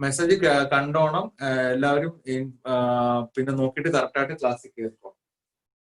മെസ്സേജ് കണ്ടോണം എല്ലാവരും. പിന്നെ നോക്കിയിട്ട് കറക്റ്റായിട്ട് ക്ലാസ്സിൽ കയറിക്കോ.